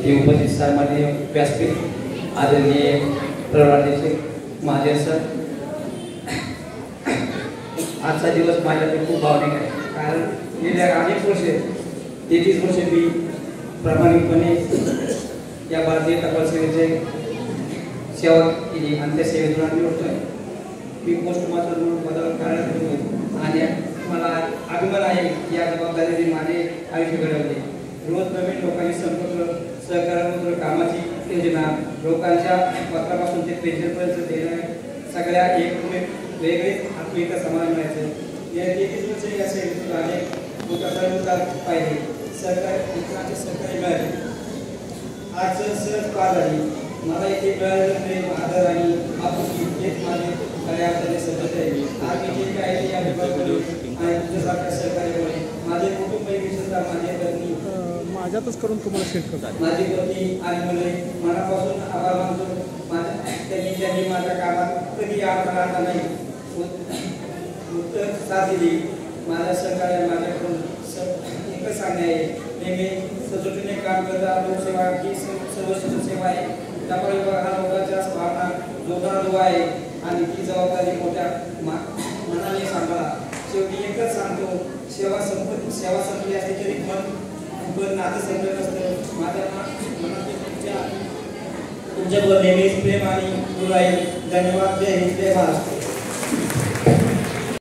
इथे उपस्थित सन्माननीय व्यासपीठ आदरणीय प्रवराध्यक्ष महादेव सर, आजचा दिवस माझ्यासाठी खूप भावनिक आहे. कारण गेल्या अनेक वर्ष 33 वर्ष मी प्रामाणिकपणे या भारतीय टपाल सेवेचे सेवा केली आणि त्या सेवेतून आम्ही होतोय. मी पोस्ट मास्टर म्हणून पदावर कार्यरत होतो आणि मला अभिमान आहे की या जबाबदारीने माझे आयुष्य घडवले. रोज नवीन लोकांनी संपर्क, सहकार्यापूर्वक कामाची योजना, लोकांच्या पत्रापासून ते पेन्शनपर्यंत देणं, सगळ्या एक वेगळेच आत्मीयता समाधान मिळायचं. या 33 वर्ष या सेवेतून अनेक उतार पाहिले, सहकार्य सहकार्य मिळाले. आज सहज पार झाली. मला इथे मिळालेलं प्रेम, आदर आणि आपुलकी हेच माझे खऱ्या अर्थाने समजत आहे. आज मी जे काय या विभागाकडे आणि तुझ्यासारख्या सहकार्यामुळे माझे कुटुंब, विशेषतः माझे पत्नी, माझ्यातच करून तुम्हाला शेअर करतात. माझी पत्नी आणि मुले मनापासून आभार मानतो. त्यांनी माझ्या कामात कधी अडथळा आणला नाही, उत्तर साथ दिली. माझ्या सहकार्य माझ्याकडून एकच सांगणे आहे, नेहमी सचोटीने काम करता. लोकसेवा ही सर्वश्रेष्ठ सेवा आहे. टपाल विभाग हा लोकांच्या भावना जोडणारा दुवा आहे आणि ती जबाबदारी मोठ्या मनाने सांभाळा. शेवटी एकच सांगतो, सेवा संपली असली तरी पण नातं संपलं नसतं. माझ्या मनात तुमच्यावर नेहमीच प्रेम आणि राहील. धन्यवाद. जय हिंद, जय महाराष्ट्र.